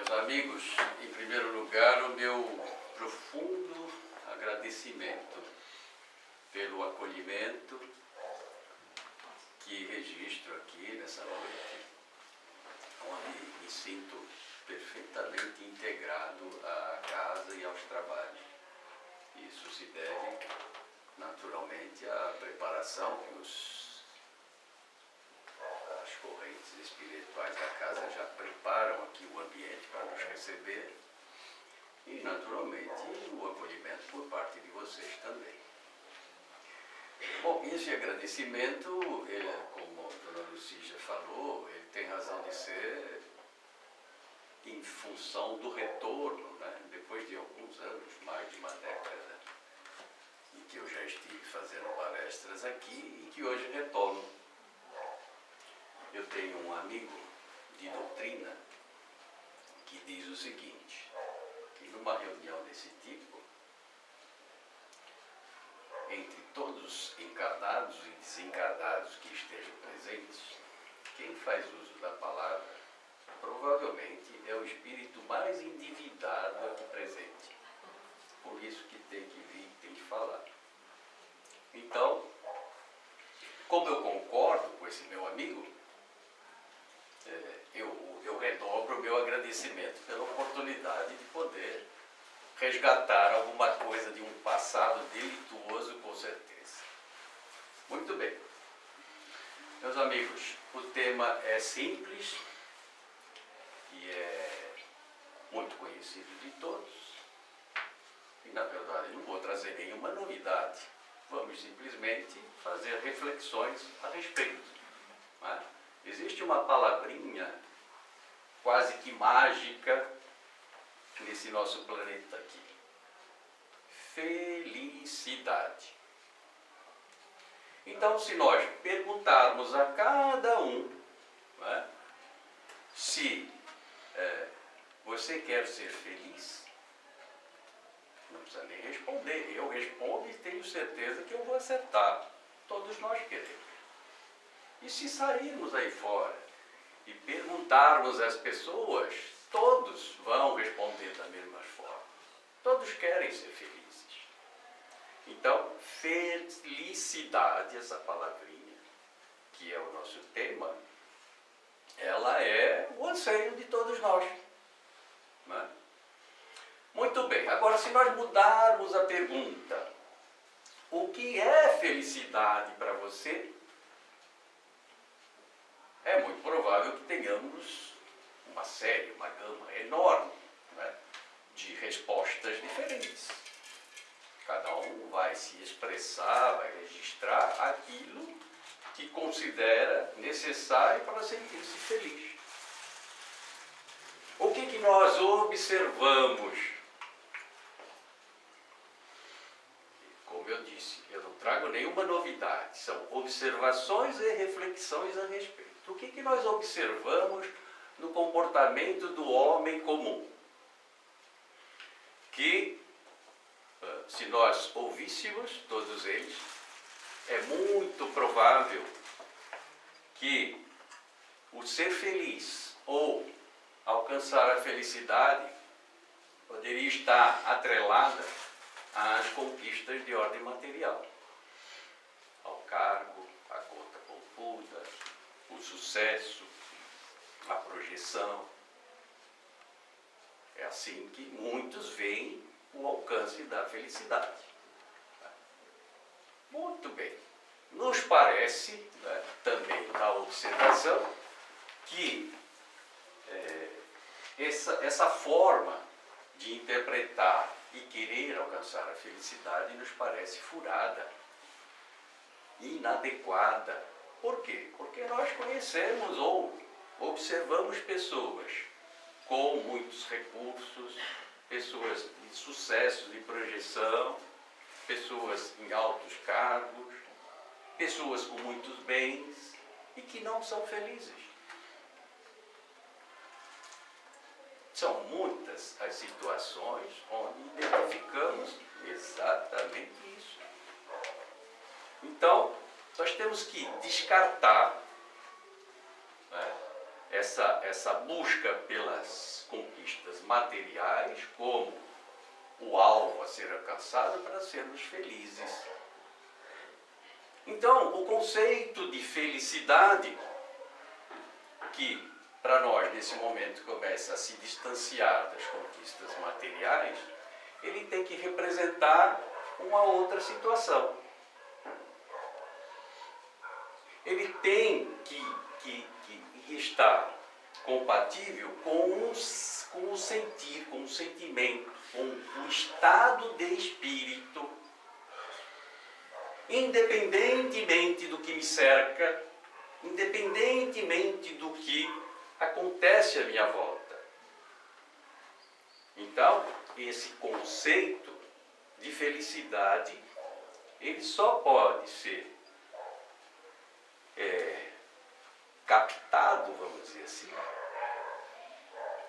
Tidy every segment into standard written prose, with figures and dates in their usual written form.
Meus amigos, em primeiro lugar, o meu profundo agradecimento pelo acolhimento que registro aqui nessa noite, onde me sinto perfeitamente integrado à casa e aos trabalhos. Isso se deve, naturalmente, à preparação que as correntes espirituais da casa já preparam aqui o ambiente para nos receber e, naturalmente, o acolhimento por parte de vocês também. Bom, esse agradecimento, como a dona Lucília falou, ele tem razão de ser em função do retorno, né? Depois de alguns anos, mais de uma década, em que eu já estive fazendo palestras aqui e que hoje retorno. Eu tenho um amigo de doutrina que diz o seguinte, que numa reunião desse tipo, entre todos os encarnados e desencarnados que estejam presentes, quem faz uso da palavra provavelmente é o espírito mais endividado aqui presente. Por isso que tem que vir, tem que falar. Então, como eu concordo com esse meu amigo, eu redobro o meu agradecimento pela oportunidade de poder resgatar alguma coisa de um passado delituoso, com certeza. Muito bem. Meus amigos, o tema é simples e é muito conhecido de todos. E, na verdade, não vou trazer nenhuma novidade. Vamos simplesmente fazer reflexões a respeito. Não é? Existe uma palavrinha quase que mágica nesse nosso planeta aqui. Felicidade. Então, se nós perguntarmos a cada um, não é, se você quer ser feliz, não precisa nem responder. Eu respondo e tenho certeza que eu vou acertar. Todos nós queremos. E se sairmos aí fora e perguntarmos às pessoas, todos vão responder da mesma forma. Todos querem ser felizes. Então, felicidade, essa palavrinha, que é o nosso tema, ela é o anseio de todos nós. Não é? Muito bem. Agora, se nós mudarmos a pergunta, o que é felicidade para você? É muito provável que tenhamos uma série, uma gama enorme, né, de respostas diferentes. Cada um vai se expressar, vai registrar aquilo que considera necessário para sentir-se feliz. O que nós observamos? Como eu disse, eu não trago nenhuma novidade, são observações e reflexões a respeito. O que nós observamos no comportamento do homem comum? Que, se nós ouvíssemos todos eles, é muito provável que o ser feliz ou alcançar a felicidade poderia estar atrelada às conquistas de ordem material, ao cargo, à conta poupuda, o sucesso, a projeção. É assim que muitos veem o alcance da felicidade. Muito bem. Nos parece, né, também na observação, que essa forma de interpretar e querer alcançar a felicidade nos parece furada, inadequada. Por quê? Porque nós conhecemos ou observamos pessoas com muitos recursos, pessoas de sucesso, de projeção, pessoas em altos cargos, pessoas com muitos bens e que não são felizes. São muitas as situações onde identificamos exatamente isso. Então, nós temos que descartar, né, essa busca pelas conquistas materiais como o alvo a ser alcançado para sermos felizes. Então, o conceito de felicidade, que para nós nesse momento começa a se distanciar das conquistas materiais, ele tem que representar uma outra situação. Ele tem que estar compatível com o sentir, com o sentimento, com o estado de espírito, independentemente do que me cerca, independentemente do que acontece à minha volta. Então, esse conceito de felicidade, ele só pode ser captado, vamos dizer assim,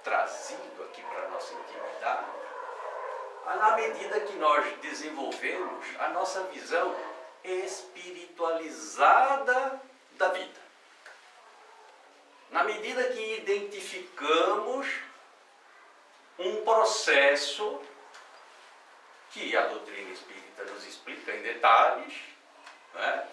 trazido aqui para a nossa intimidade, na medida que nós desenvolvemos a nossa visão espiritualizada da vida. Na medida que identificamos um processo que a doutrina espírita nos explica em detalhes, né?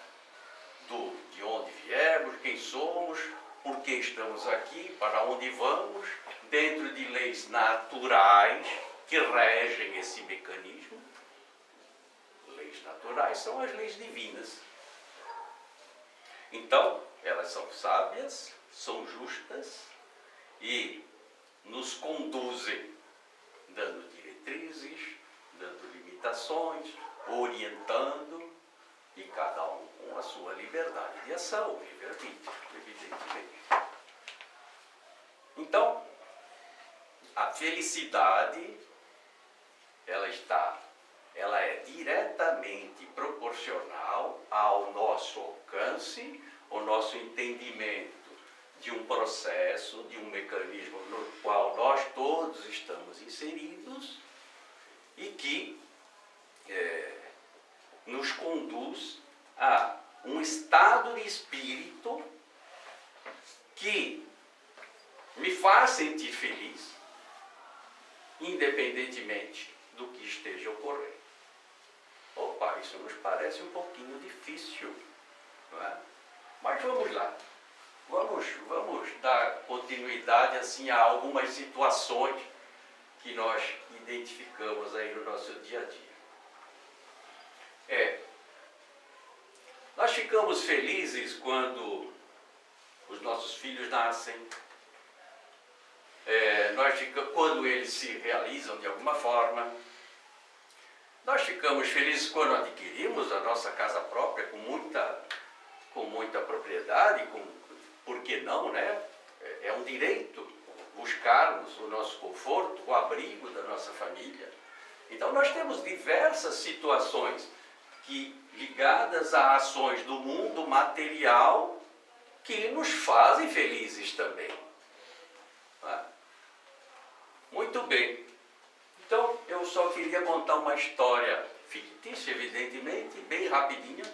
De onde viemos, quem somos, por que estamos aqui, para onde vamos, dentro de leis naturais que regem esse mecanismo. Leis naturais são as leis divinas. Então, elas são sábias, são justas e nos conduzem, dando diretrizes, dando limitações, orientando, e cada um com a sua liberdade de ação, livre-arbítrio, evidentemente. Então, a felicidade, ela é diretamente proporcional ao nosso alcance, ao nosso entendimento de um processo, de um mecanismo no qual nós todos estamos inseridos e que nos conduz a um estado de espírito que me faz sentir feliz, independentemente do que esteja ocorrendo. Opa, isso nos parece um pouquinho difícil, não é? Mas vamos lá. Vamos dar continuidade assim, a algumas situações que nós identificamos aí no nosso dia a dia. Nós ficamos felizes quando os nossos filhos nascem, quando eles se realizam de alguma forma. Nós ficamos felizes quando adquirimos a nossa casa própria com muita propriedade, por que não, né? É um direito buscarmos o nosso conforto, o abrigo da nossa família. Então nós temos diversas situações ligadas a ações do mundo material que nos fazem felizes também. Tá? Muito bem. Então, eu só queria contar uma história fictícia, evidentemente, bem rapidinha,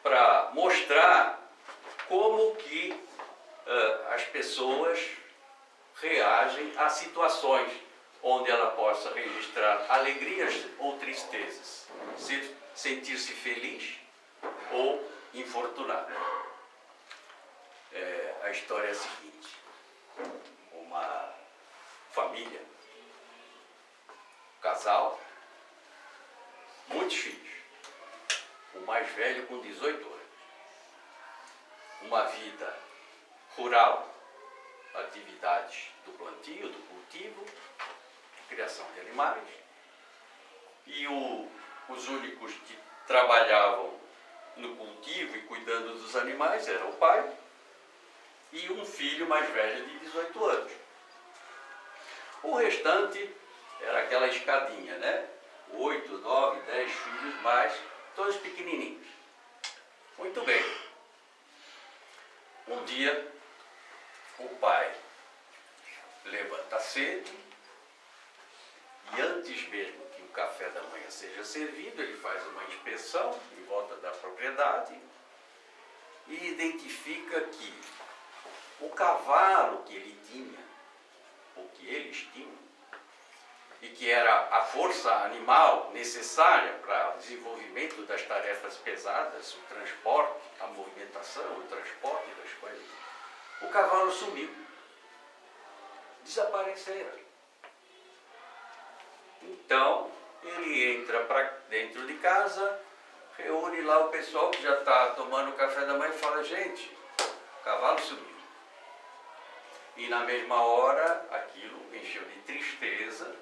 para mostrar como que as pessoas reagem a situações onde ela possa registrar alegrias ou tristezas, sentir-se feliz ou infortunado. A história é a seguinte: uma família, casal, muitos filhos, o mais velho com 18 anos, uma vida rural, atividades do plantio, do cultivo, criação de animais, e os únicos que trabalhavam no cultivo e cuidando dos animais era o pai e um filho mais velho de 18 anos. O restante era aquela escadinha, né? 8, 9, 10 filhos mais, todos pequenininhos. Muito bem. Um dia, o pai levanta cedo e antes mesmo que o café da manhã seja servido, ele faz uma inspeção em volta da propriedade e identifica que o cavalo que ele tinha, o que ele eles tinham, e que era a força animal necessária para o desenvolvimento das tarefas pesadas, o transporte, a movimentação, o transporte das coisas, o cavalo sumiu. Desapareceram. Então, ele entra para dentro de casa, reúne lá o pessoal que já está tomando café da manhã e fala: gente, o cavalo sumiu. E na mesma hora, aquilo encheu de tristeza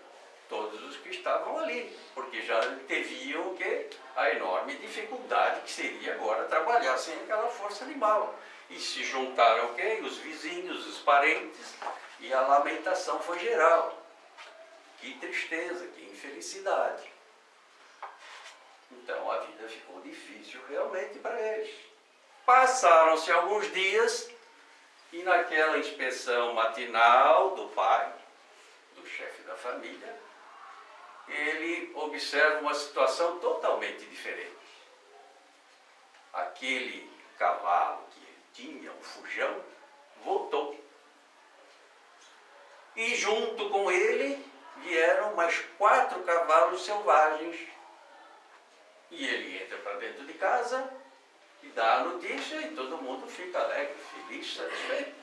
todos os que estavam ali, porque já anteviam o quê? A enorme dificuldade que seria agora trabalhar sem aquela força animal. E se juntaram o quê? Os vizinhos, os parentes, e a lamentação foi geral. Que tristeza, que infelicidade. Então a vida ficou difícil realmente para eles. Passaram-se alguns dias e naquela inspeção matinal do pai, do chefe da família, ele observa uma situação totalmente diferente. Aquele cavalo que ele tinha, um fujão, voltou. E junto com ele vieram mais 4 cavalos selvagens. E ele entra para dentro de casa e dá a notícia e todo mundo fica alegre, feliz, satisfeito.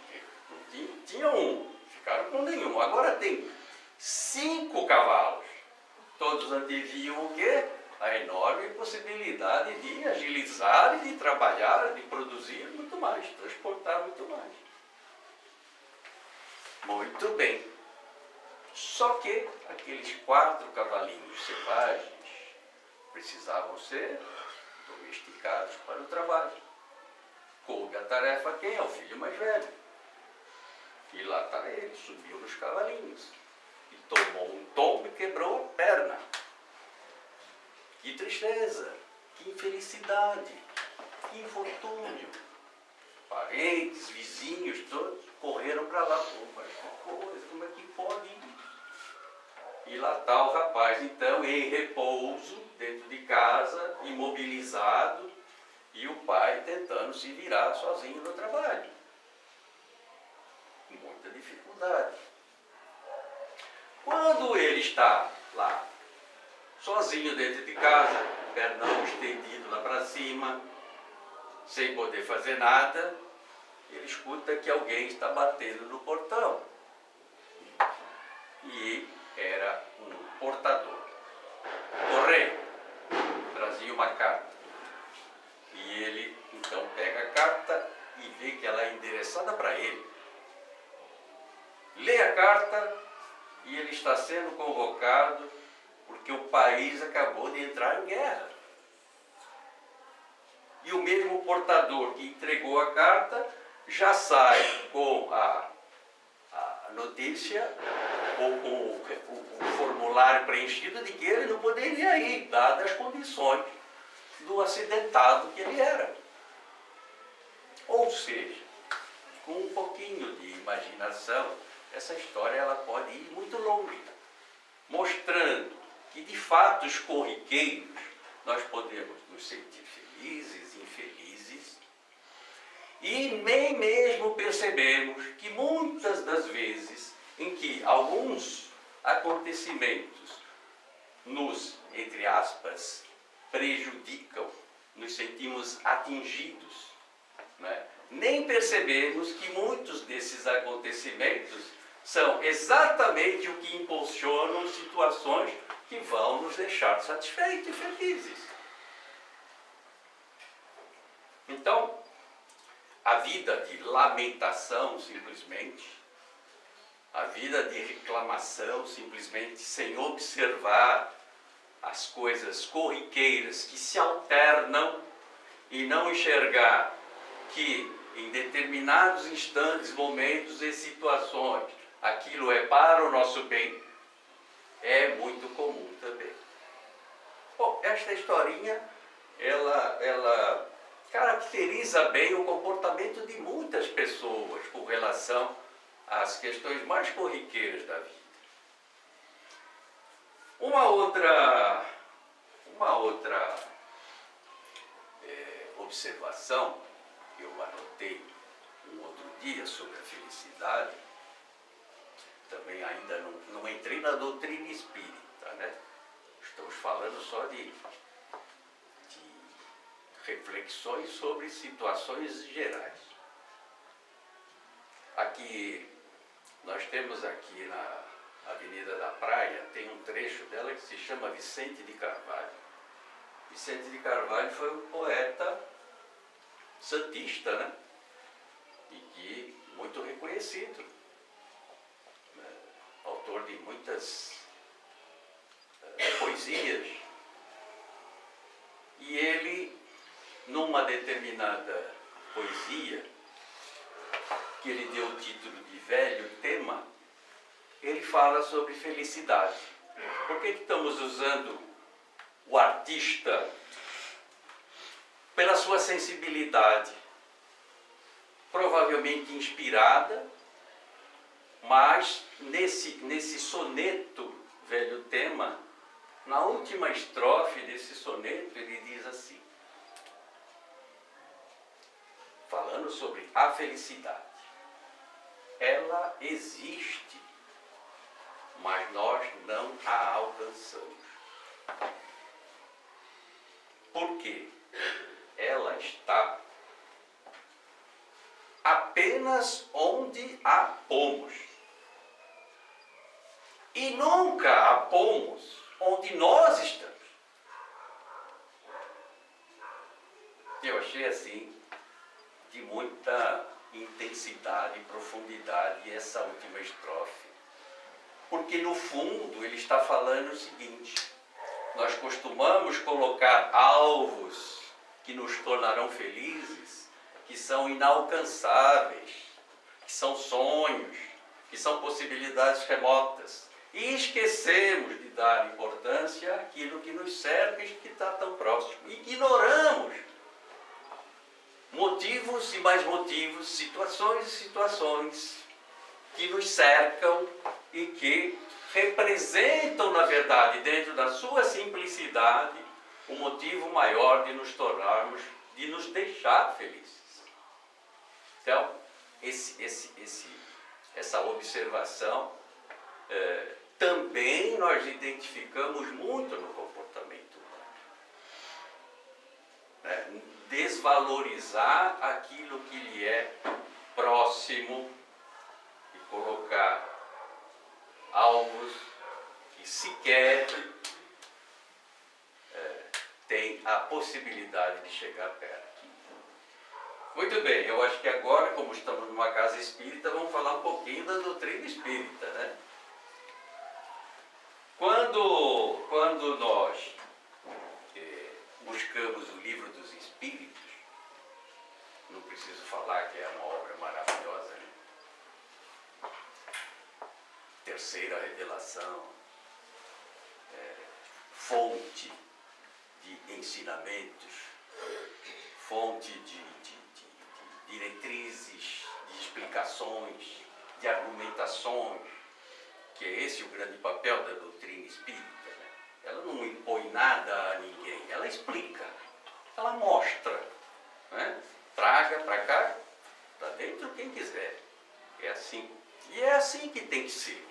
Não tinha um, ficaram com nenhum. Agora tem 5 cavalos. Todos anteviam o quê? A enorme possibilidade de agilizar e de trabalhar, de produzir muito mais, transportar muito mais. Muito bem. Só que aqueles 4 cavalinhos selvagens precisavam ser domesticados para o trabalho. Coube a tarefa a quem? Ao filho mais velho. E lá está ele, subiu nos cavalinhos. E tomou um tombo e quebrou a perna. Que tristeza, que infelicidade, que infortúnio. Parentes, vizinhos, todos correram para lá. Pô, mas que coisa, como é que pode isso? E lá está o rapaz, então, em repouso, dentro de casa, imobilizado, e o pai tentando se virar sozinho no trabalho. Muita dificuldade. Quando ele está lá, sozinho dentro de casa, pernão estendido lá para cima, sem poder fazer nada, ele escuta que alguém está batendo no portão. E era um portador. Correio. Trazia uma carta. E ele então pega a carta e vê que ela é endereçada para ele. Lê a carta e ele está sendo convocado porque o país acabou de entrar em guerra. E o mesmo portador que entregou a carta já sai com a notícia ou com o formulário preenchido de que ele não poderia ir, dadas as condições do acidentado que ele era. Ou seja, com um pouquinho de imaginação, essa história ela pode ir muito longe, mostrando que de fatos corriqueiros nós podemos nos sentir felizes, infelizes, e nem mesmo percebemos que muitas das vezes em que alguns acontecimentos nos, entre aspas, prejudicam, nos sentimos atingidos, né? Nem percebemos que muitos desses acontecimentos são exatamente o que impulsionam situações que vão nos deixar satisfeitos e felizes. Então, a vida de lamentação, simplesmente, a vida de reclamação, simplesmente, sem observar as coisas corriqueiras que se alternam e não enxergar que em determinados instantes, momentos e situações, aquilo é para o nosso bem, é muito comum também. Bom, esta historinha, ela caracteriza bem o comportamento de muitas pessoas com relação às questões mais corriqueiras da vida. Uma outra observação que eu anotei um outro dia sobre a felicidade também ainda não entrei na doutrina espírita, né? Estamos falando só de reflexões sobre situações gerais. Aqui, nós temos aqui na Avenida da Praia, tem um trecho dela que se chama Vicente de Carvalho. Vicente de Carvalho foi um poeta santista, né? E que muito reconhecido, né? Autor de muitas poesias. E ele, numa determinada poesia, que ele deu o título de Velho Tema, ele fala sobre felicidade. Por que estamos usando o artista? Pela sua sensibilidade, provavelmente inspirada, mas nesse soneto Velho Tema, na última estrofe desse soneto, ele diz assim, falando sobre a felicidade: ela existe, mas nós não a alcançamos. Por quê? Ela está apenas onde a pomos. E nunca a pomos onde nós estamos. Eu achei assim, de muita intensidade e profundidade, essa última estrofe. Porque no fundo ele está falando o seguinte: nós costumamos colocar alvos que nos tornarão felizes, que são inalcançáveis, que são sonhos, que são possibilidades remotas. E esquecemos de dar importância àquilo que nos cerca e que está tão próximo. Ignoramos motivos e mais motivos, situações e situações que nos cercam e que representam, na verdade, dentro da sua simplicidade, o motivo maior de nos tornarmos, de nos deixar felizes. Então, essa observação também nós identificamos muito no comportamento humano, né? Desvalorizar aquilo que lhe é próximo e colocar alvos que sequer têm a possibilidade de chegar perto. Muito bem, eu acho que agora, como estamos numa casa espírita, vamos falar um pouquinho da doutrina espírita, né? Quando nós buscamos o Livro dos Espíritos, não preciso falar que é uma obra maravilhosa, né? Terceira revelação, fonte de ensinamentos, fonte de diretrizes, de explicações, de argumentações, que é esse o grande papel da doutrina espírita, né? Ela não impõe nada a ninguém, ela explica, ela mostra, né? Traga para cá, para dentro quem quiser. É assim. E é assim que tem que ser.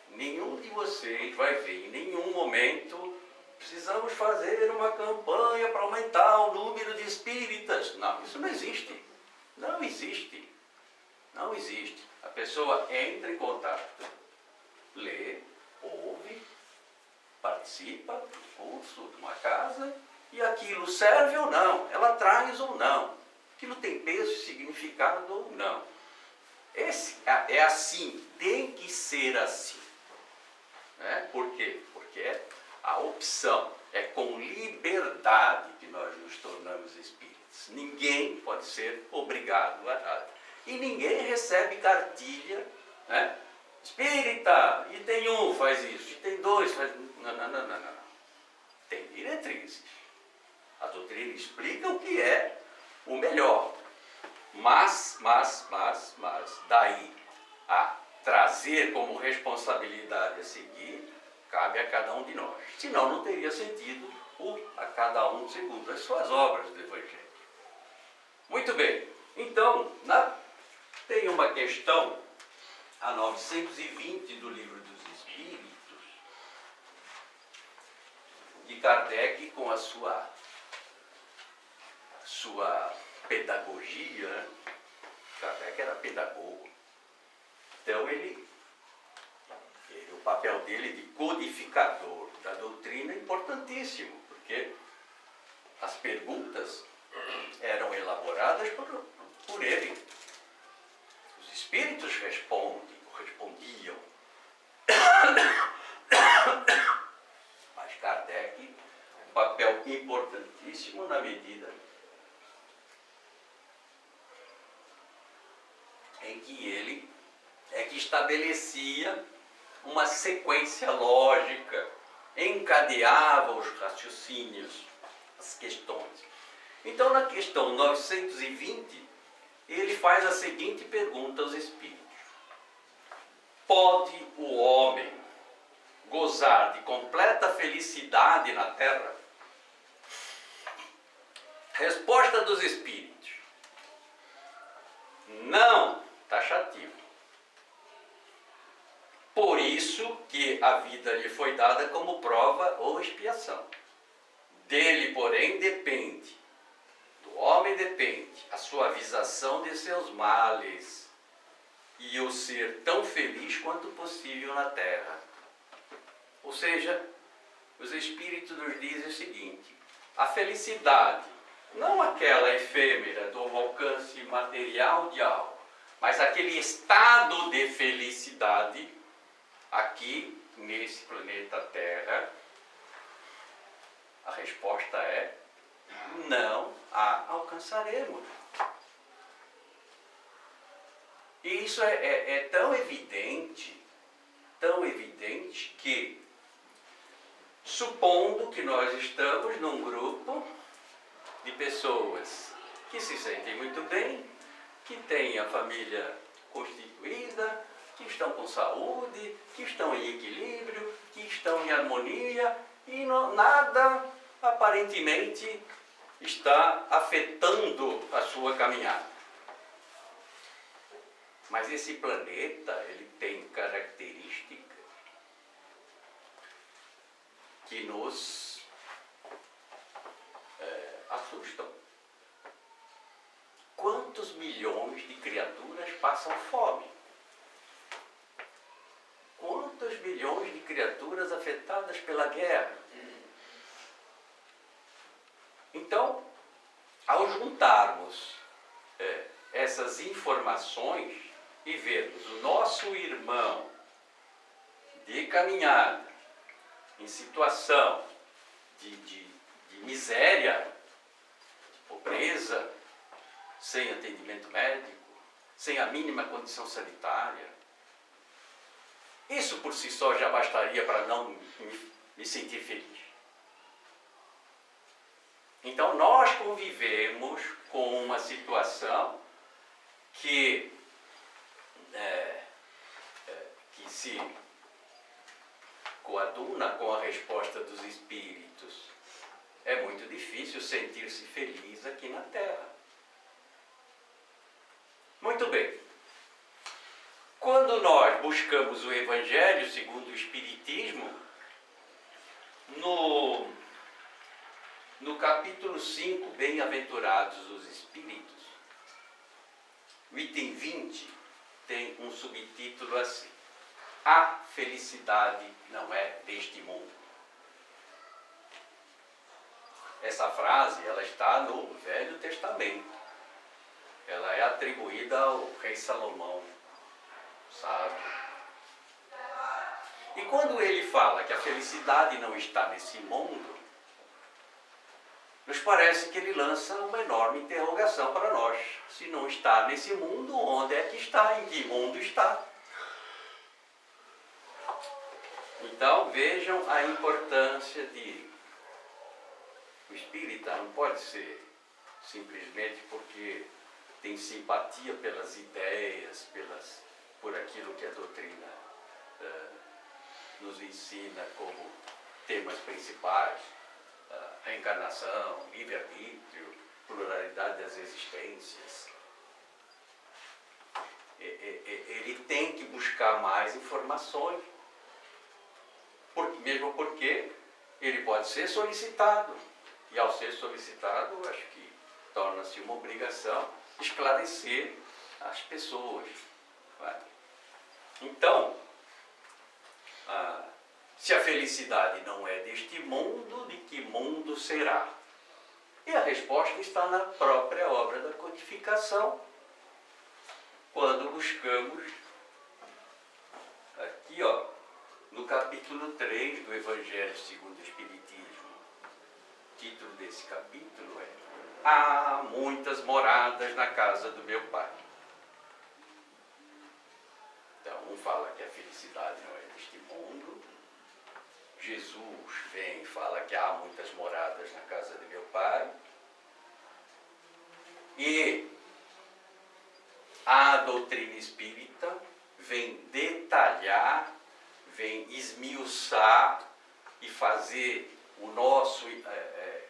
Nenhum de vocês vai ver em nenhum momento: precisamos fazer uma campanha para aumentar o número de espíritas. Não, isso não existe. Não existe. Não existe. A pessoa entra em contato, lê, ouve, participa do curso de uma casa, e aquilo serve ou não, ela traz ou não, aquilo tem peso e significado ou não. É assim, tem que ser assim. Né? Por quê? Porque a opção é com liberdade que nós nos tornamos espíritas. Ninguém pode ser obrigado a nada. E ninguém recebe cartilha, né? Espírita, e tem um, faz isso, e tem dois, faz... Não. Tem diretrizes. A doutrina explica o que é o melhor. Mas, daí a trazer como responsabilidade a seguir, cabe a cada um de nós. Senão não teria sentido a cada um segundo as suas obras do Evangelho. Muito bem. Então, tem uma questão a 920 do Livro dos Espíritos, de Kardec, com a sua pedagogia, né? Kardec era pedagogo. Então o papel dele de codificador da doutrina é importantíssimo, porque as perguntas eram elaboradas por ele. Os espíritos respondiam. Mas Kardec, um papel importantíssimo na medida em que ele é que estabelecia uma sequência lógica, encadeava os raciocínios, as questões. Então, na questão 920, ele faz a seguinte pergunta aos espíritos: pode o homem gozar de completa felicidade na Terra? Resposta dos espíritos: não, taxativo. Por isso que a vida lhe foi dada como prova ou expiação. Dele, porém, depende, do homem depende, a suavização de seus males e o ser tão feliz quanto possível na Terra. Ou seja, os espíritos nos dizem o seguinte: a felicidade, não aquela efêmera do alcance material de algo, mas aquele estado de felicidade aqui nesse planeta Terra, a resposta é: não a alcançaremos. E isso é tão evidente que, supondo que nós estamos num grupo de pessoas que se sentem muito bem, que têm a família constituída, que estão com saúde, que estão em equilíbrio, que estão em harmonia, e nada aparentemente está afetando a sua caminhada. Mas esse planeta, ele tem características que nos assustam. Quantos milhões de criaturas passam fome? Quantos milhões de criaturas afetadas pela guerra? Então, ao juntarmos essas informações e vermos o nosso irmão de caminhada, em situação de miséria, de pobreza, sem atendimento médico, sem a mínima condição sanitária, isso por si só já bastaria para não me sentir feliz. Então nós convivemos com uma situação que se coaduna com a resposta dos espíritos. É muito difícil sentir-se feliz aqui na Terra. Muito bem. Quando nós buscamos o Evangelho segundo o Espiritismo, no capítulo 5, Bem-aventurados os Espíritos, o item 20 tem um subtítulo assim: a felicidade não é deste mundo. Essa frase, ela está no Velho Testamento. Ela é atribuída ao rei Salomão, sábio. E quando ele fala que a felicidade não está nesse mundo, nos parece que ele lança uma enorme interrogação para nós. Se não está nesse mundo, onde é que está? Em que mundo está? Então vejam a importância de... O espírita não pode ser simplesmente porque tem simpatia pelas ideias, por aquilo que a doutrina nos ensina como temas principais: reencarnação, livre-arbítrio, pluralidade das existências. ele tem que buscar mais informações, mesmo porque ele pode ser solicitado, e ao ser solicitado, acho que torna-se uma obrigação esclarecer as pessoas. Vai? Então, se a felicidade não é deste mundo, de que mundo será? E a resposta está na própria obra da codificação, quando buscamos aqui, no capítulo 3 do Evangelho segundo o Espiritismo. O título desse capítulo é Há muitas moradas na casa do meu Pai. Então, um fala que a felicidade não é deste mundo. Jesus vem e fala que há muitas moradas na casa de meu Pai. E a doutrina espírita vem detalhar, vem esmiuçar e fazer o nosso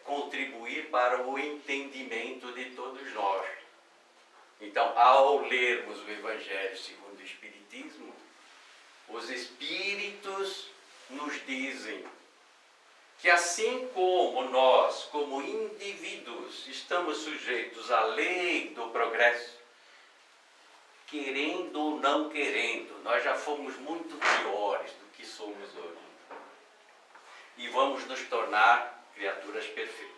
contribuir para o entendimento de todos nós. Então, ao lermos o Evangelho segundo o Espiritismo, os Espíritos nos dizem que assim como nós, como indivíduos, estamos sujeitos à lei do progresso, querendo ou não querendo, nós já fomos muito piores do que somos hoje. E vamos nos tornar criaturas perfeitas.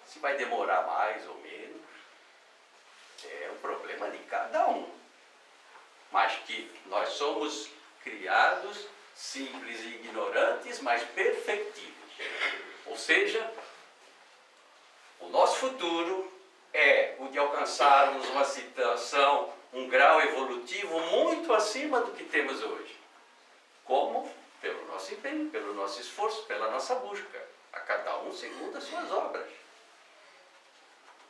Se vai demorar mais ou menos, é um problema de cada um. Mas que nós somos criados simples e ignorantes, mas perfectíveis. Ou seja, o nosso futuro é o de alcançarmos uma situação, um grau evolutivo muito acima do que temos hoje. Como? Pelo nosso empenho, pelo nosso esforço, pela nossa busca, a cada um segundo as suas obras.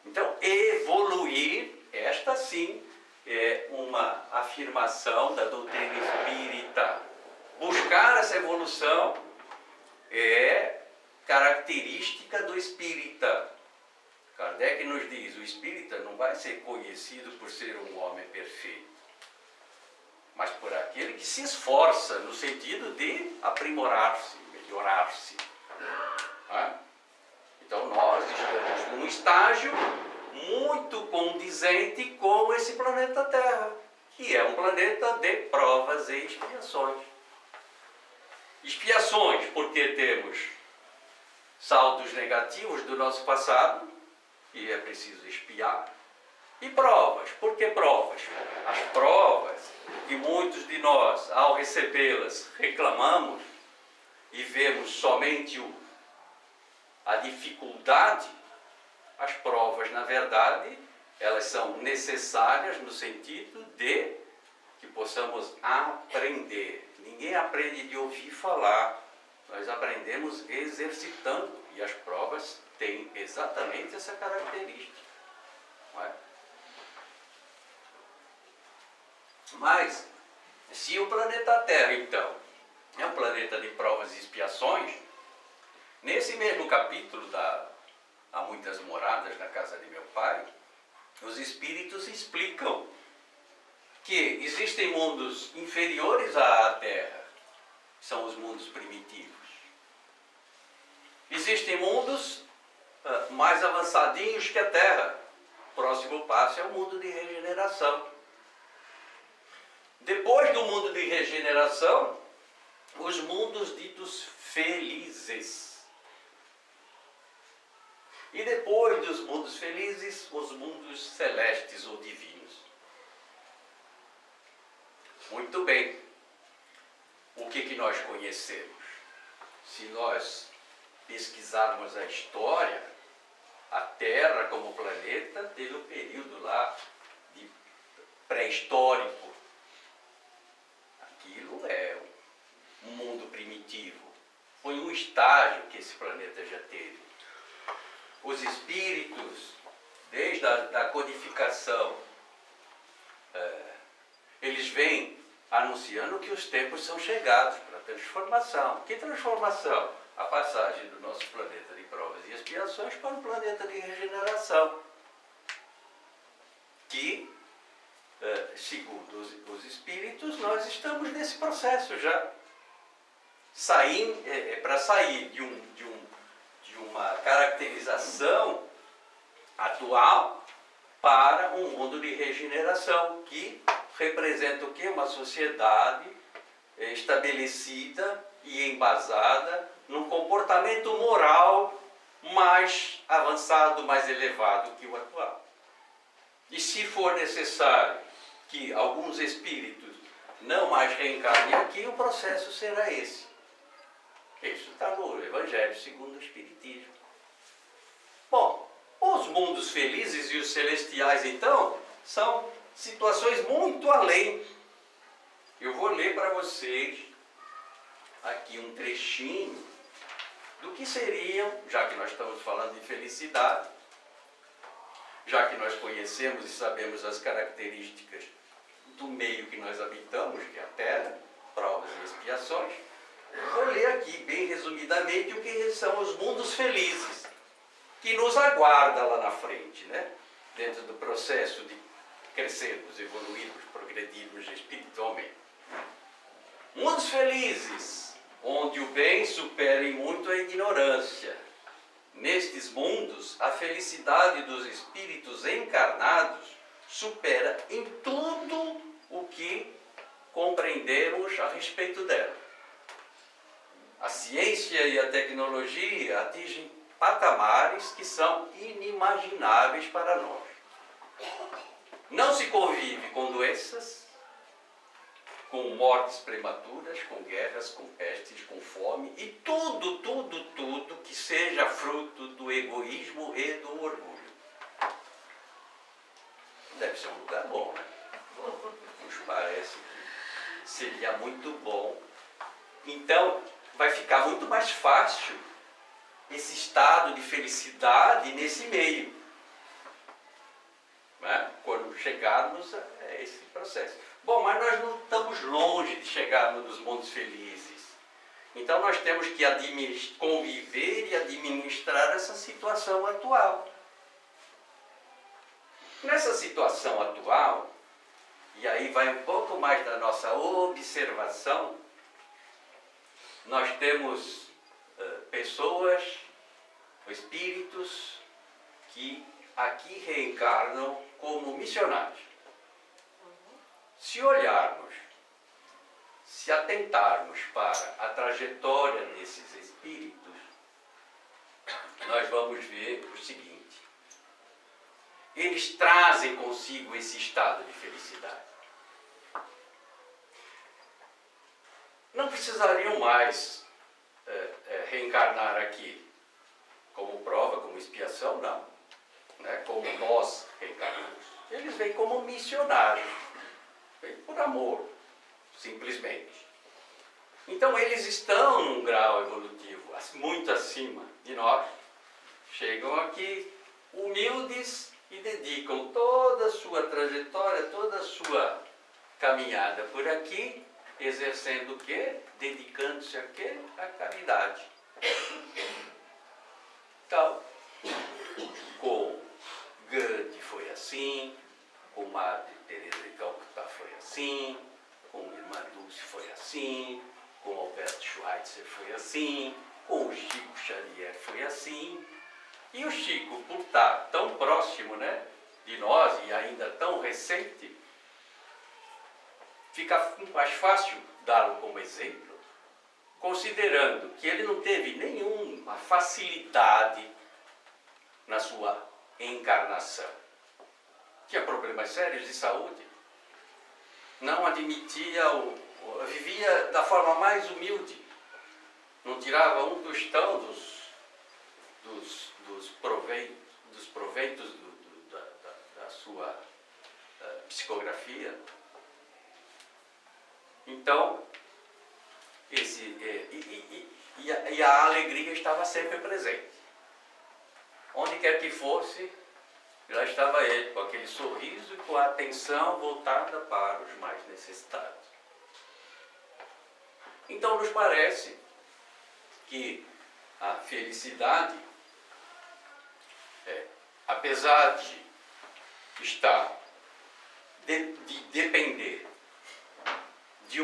Então, evoluir, esta sim é uma afirmação da doutrina espírita. Buscar essa evolução é característica do espírita. Kardec nos diz, o espírita não vai ser conhecido por ser um homem perfeito, mas por aquele que se esforça no sentido de aprimorar-se, melhorar-se. Então nós estamos num estágio muito condizente com esse planeta Terra, que é um planeta de provas e expiações. Expiações porque temos saldos negativos do nosso passado, e é preciso expiar. E provas. Por que provas? As provas que muitos de nós, ao recebê-las, reclamamos e vemos somente a dificuldade, as provas, na verdade, elas são necessárias no sentido de que possamos aprender. Ninguém aprende de ouvir falar, nós aprendemos exercitando, e as provas têm exatamente essa característica. Não é? Mas, se o planeta Terra, então, é um planeta de provas e expiações, nesse mesmo capítulo Há muitas moradas na casa de meu Pai, os Espíritos explicam que existem mundos inferiores à Terra, que são os mundos primitivos. Existem mundos mais avançadinhos que a Terra. O próximo passo é o mundo de regeneração. Depois do mundo de regeneração, os mundos ditos felizes. E depois dos mundos felizes, os mundos celestes ou divinos. Muito bem. O que nós conhecemos? Se nós pesquisarmos a história, a Terra como planeta teve um período lá de pré-histórico. Aquilo é um mundo primitivo. Foi um estágio que esse planeta já teve. Os espíritos, desde a codificação, eles vêm anunciando que os tempos são chegados para a transformação. Que transformação? A passagem do nosso planeta de provas e expiações para um planeta de regeneração, que segundo os espíritos, nós estamos nesse processo já. Para sair de uma caracterização atual para um mundo de regeneração, que representa o quê? Uma sociedade estabelecida e embasada num comportamento moral mais avançado, mais elevado que o atual. E se for necessário que alguns espíritos não mais reencarnem aqui, o processo será esse. Isso está no Evangelho segundo o Espiritismo. Bom, os mundos felizes e os celestiais, então, são situações muito além. Eu vou ler para vocês aqui um trechinho do que seriam, já que nós estamos falando de felicidade, já que nós conhecemos e sabemos as características do meio que nós habitamos, que é a Terra, provas e expiações. Vou ler aqui, bem resumidamente, o que são os mundos felizes, que nos aguarda lá na frente, né? Dentro do processo de crescermos, evoluirmos, progredirmos espiritualmente. Mundos felizes, onde o bem supera em muito a ignorância. Nestes mundos, a felicidade dos espíritos encarnados supera em tudo o que compreendemos a respeito dela. A ciência e a tecnologia atingem patamares que são inimagináveis para nós. Não se convive com doenças, com mortes prematuras, com guerras, com pestes, com fome e tudo que seja fruto do egoísmo e do orgulho. Deve ser um lugar bom, né? Nos parece que seria muito bom. Então, vai ficar muito mais fácil esse estado de felicidade nesse meio, né? Quando chegarmos a esse processo. Bom, mas nós não estamos longe de chegarmos nos mundos felizes. Então nós temos que conviver e administrar essa situação atual. Nessa situação atual, e aí vai um pouco mais da nossa observação, nós temos pessoas, espíritos, que aqui reencarnam como missionários. Se olharmos, se atentarmos para a trajetória desses espíritos, nós vamos ver o seguinte: eles trazem consigo esse estado de felicidade. Não precisariam mais reencarnar aqui como prova, como expiação, não. Né? Como nós reencarnamos. Eles vêm como missionários. Vêm por amor, simplesmente. Então eles estão num grau evolutivo muito acima de nós. Chegam aqui humildes e dedicam toda a sua trajetória, toda a sua caminhada por aqui, exercendo o quê? Dedicando-se a quê? À caridade. Então, com Gandhi foi assim, com Madre Teresa de Calcutá foi assim, com Irmã Dulce foi assim, com Alberto Schweitzer foi assim, com o Chico Xavier foi assim. E o Chico, por estar tão próximo, né, de nós e ainda tão recente, fica mais fácil dá-lo como exemplo, considerando que ele não teve nenhuma facilidade na sua encarnação. Tinha problemas sérios de saúde, não admitia, vivia da forma mais humilde, não tirava um tostão dos proveitos da sua psicografia. Então, a alegria estava sempre presente. Onde quer que fosse, lá estava ele, com aquele sorriso e com a atenção voltada para os mais necessitados. Então, nos parece que a felicidade, apesar de estar de depender de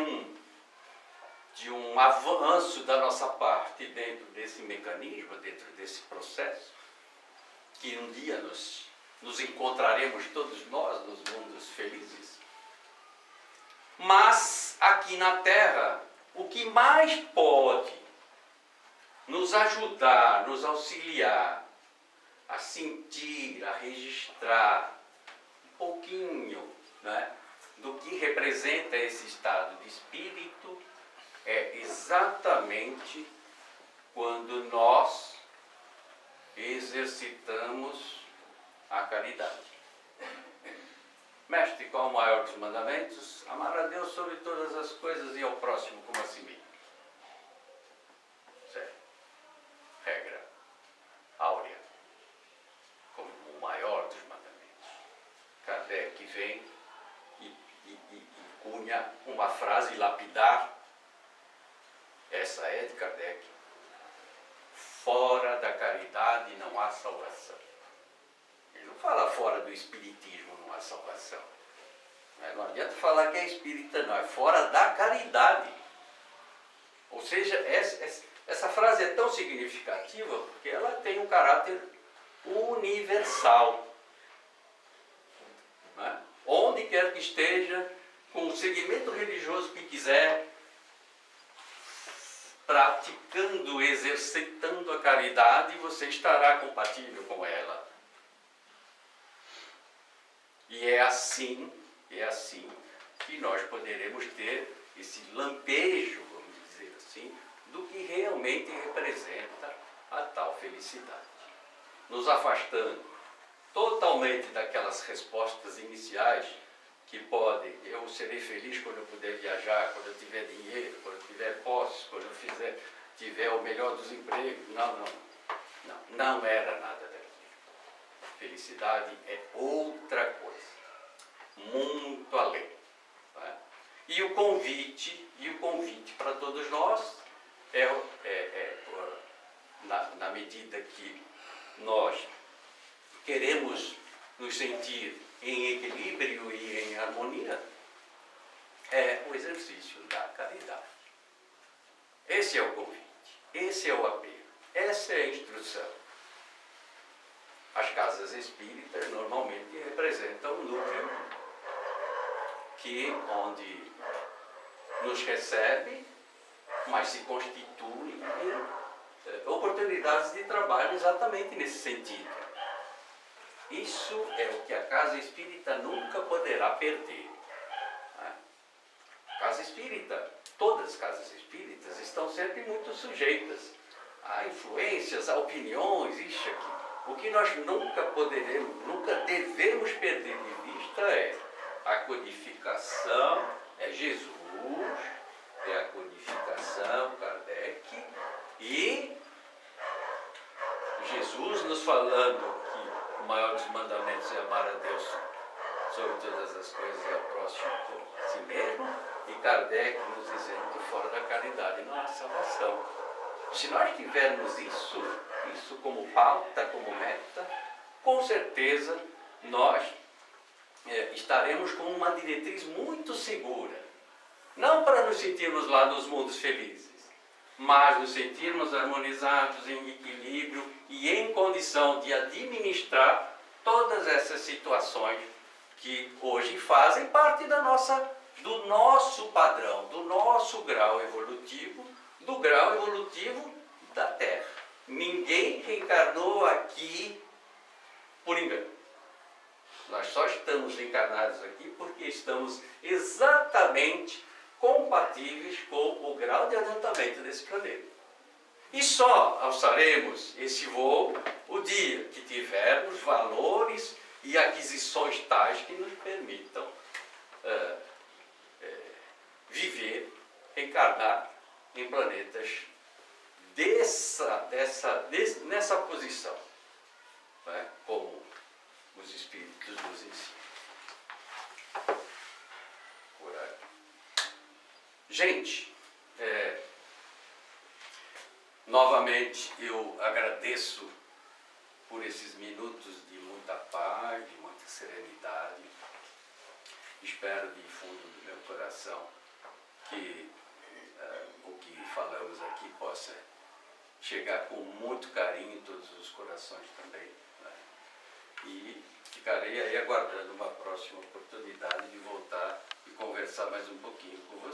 um avanço da nossa parte dentro desse mecanismo, dentro desse processo, que um dia nos encontraremos todos nós nos mundos felizes. Mas aqui na Terra, o que mais pode nos ajudar, nos auxiliar a sentir, a registrar um pouquinho, né, do que representa esse estado de espírito é exatamente quando nós exercitamos a caridade. Mestre, qual o maior dos mandamentos? Amar a Deus sobre todas as coisas e ao próximo como a si mesmo. Certo. Regra áurea, como o maior dos mandamentos. Kardec vem e cunha uma frase lapidar. Essa é de Kardec. Fora da caridade não há salvação. Ele não fala fora do espiritismo não há salvação. Não adianta falar que é espírita, não. É fora da caridade. Ou seja, essa frase é tão significativa porque ela tem um caráter universal. Né? Onde quer que esteja, com o segmento religioso que quiser, praticando, exercitando a caridade, você estará compatível com ela. E é assim que nós poderemos ter esse lampejo, vamos dizer assim, do que realmente representa a tal felicidade. Nos afastando totalmente daquelas respostas iniciais que podem, eu serei feliz quando eu puder viajar, quando eu tiver dinheiro, quando eu tiver posses, quando eu tiver o melhor dos empregos. Não era nada daquilo. Felicidade é outra coisa, muito além. Né? E o convite para todos nós na medida que nós queremos nos sentir em equilíbrio e em harmonia, é o exercício da caridade. Esse é o convite, esse é o apelo, essa é a instrução. As casas espíritas normalmente representam um núcleo onde nos recebe, mas se constitui em oportunidades de trabalho exatamente nesse sentido. Isso é o que a casa espírita nunca poderá perder. Casa espírita, todas as casas espíritas estão sempre muito sujeitas a influências, a opiniões, isso aqui. O que nós nunca devemos perder de vista é a codificação, é Jesus, é a codificação, Kardec, e Jesus nos falando que o maior dos mandamentos é amar a Deus sobre todas as coisas e ao próximo como a si mesmo, e Kardec nos dizendo que fora da caridade não há salvação. Se nós tivermos isso como pauta, como meta, com certeza nós estaremos com uma diretriz muito segura. Não para nos sentirmos lá nos mundos felizes, mas nos sentirmos harmonizados, em equilíbrio e em condição de administrar todas essas situações que hoje fazem parte do nosso padrão, do nosso grau evolutivo, do grau evolutivo da Terra. Ninguém reencarnou aqui por engano. Nós só estamos encarnados aqui porque estamos exatamente compatíveis com o grau de adiantamento desse planeta. E só alçaremos esse voo o dia que tivermos valores e aquisições tais que nos permitam viver, encarnar em planetas nessa posição, né? Como os espíritos nos ensinam. Por aí. Gente, novamente eu agradeço por esses minutos de muita paz, de muita serenidade. Espero de fundo do meu coração que o que falamos aqui possa chegar com muito carinho em todos os corações também, né? E ficarei aí aguardando uma próxima oportunidade de voltar e conversar mais um pouquinho com vocês.